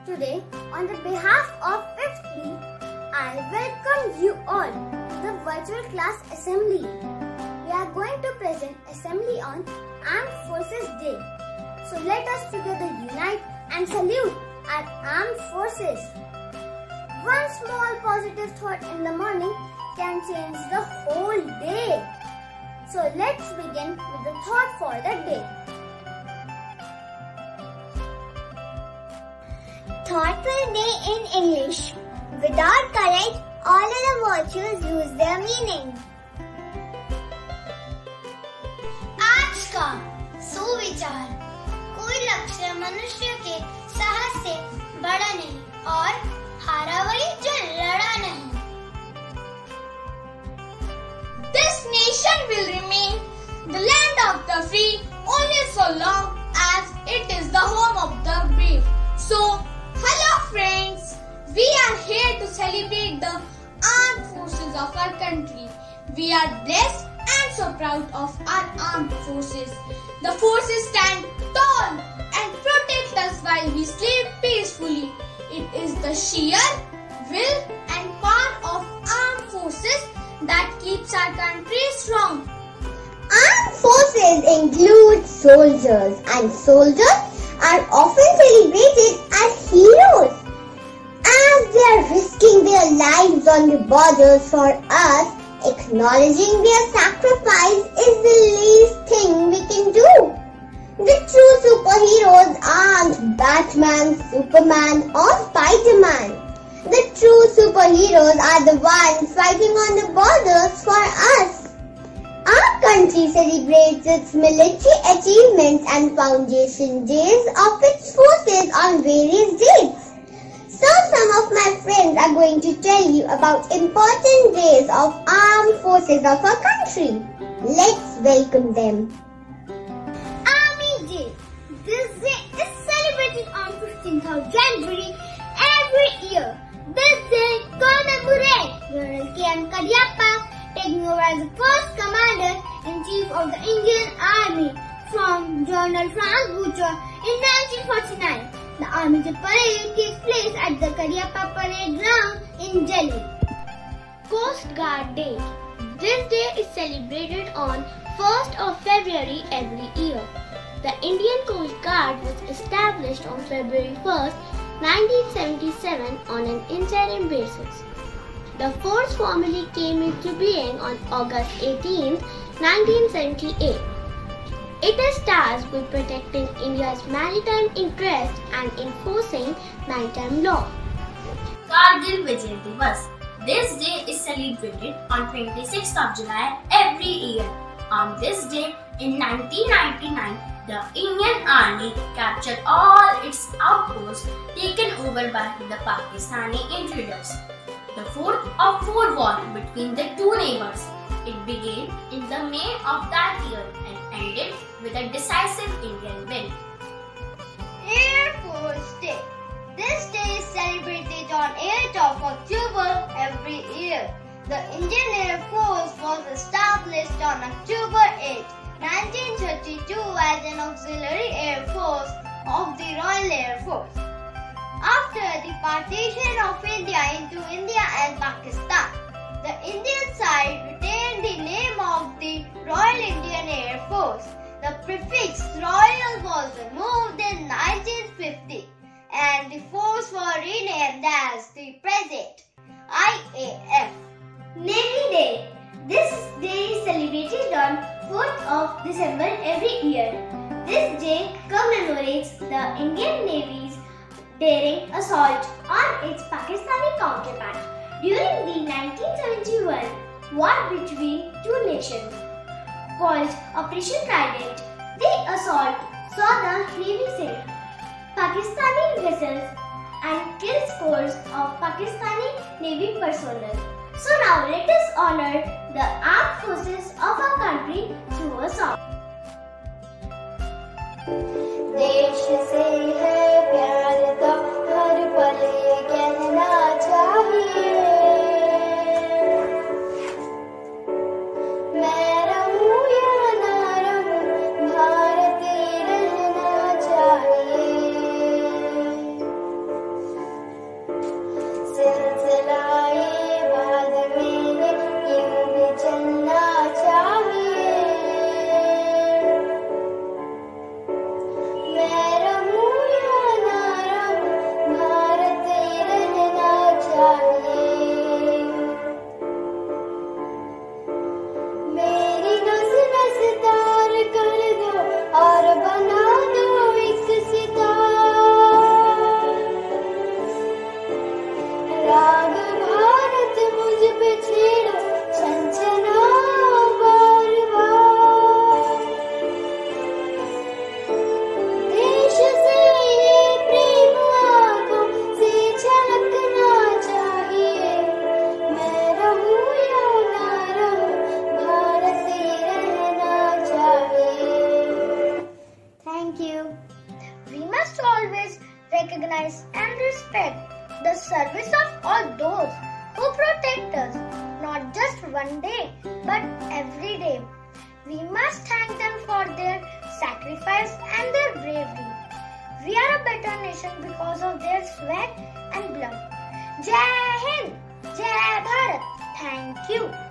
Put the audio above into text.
Today, on the behalf of 5th B, I welcome you all to the virtual class assembly. We are going to present assembly on Armed Forces Day. So let us together unite and salute our armed forces. One small positive thought in the morning can change the whole day. So let's begin with the thought for the day. Thought for the day in English. Without courage, all other virtues lose their meaning. आज का सुविचार, कोई लक्ष्य मनुष्य के साहस से बड़ा नहीं और हारा वही जो लड़ा नहीं. This nation will remain the land of the free only so long as it is the home of the brave. So, hello friends, we are here to celebrate the armed forces of our country. We are blessed and so proud of our armed forces. The forces stand tall and protect us while we sleep peacefully. It is the sheer will and power of armed forces that keeps our country strong. Armed forces include soldiers, and soldiers are often celebrated as heroes, as they are risking their lives on the borders for us. Acknowledging their sacrifice is the least thing we can do. The true superheroes aren't Batman, Superman or Spider-Man. The true superheroes are the ones fighting on the borders for us. Our country celebrates its military achievements and foundation days of its forces on various dates. So some of my friends are going to tell you about important days of armed forces of our country. Let's welcome them. Army Day. This day is celebrated on 15th of January every year. This day commemorates General K.M. Cariappa taking over as the first Commander-in-Chief of the Indian Army from General Franz Butcher in 1949. The Army Day parade takes place at the Cariappa Parade Ground in Delhi. Coast Guard Day. This day is celebrated on 1st of February every year. The Indian Coast Guard was established on February 1st, 1977 on an interim basis. The force formally came into being on August 18, 1978. It is tasked with protecting India's maritime interests and enforcing maritime law. Kargil Vijay Divas. This day is celebrated on 26th of July every year. On this day in 1999, the Indian Army captured all its outposts taken over by the Pakistani intruders. The fourth of four war between the two neighbors. It began in the May of that year and ended with a decisive Indian win. Air Force Day. This day is celebrated on 8th of October every year. The Indian Air Force was established on October 8, 1932 as an auxiliary air force of the Royal Air Force. After the partition of India into India and Pakistan, the Indian side retained the name of the Royal Indian Air Force. The prefix Royal was removed in 1950 and the force was renamed as the present IAF. Navy Day. This day is celebrated on 4th of December every year. This day commemorates the Indian Navy's daring assault on its Pakistani counterpart during the 1971 war between two nations. Called Operation Trident, the assault saw the Navy sink Pakistani vessels and kill scores of Pakistani Navy personnel. So now let us honor the armed forces of our country through a song. देश से है प्यार तो हर पल ये कहना चाहिए, मैं रहूं या ना रहूं भारतीय रहना चाहिए. service of all those who protect us, not just one day, but every day. We must thank them for their sacrifice and their bravery. We are a better nation because of their sweat and blood. Jai Hind! Jai Bharat! Thank you.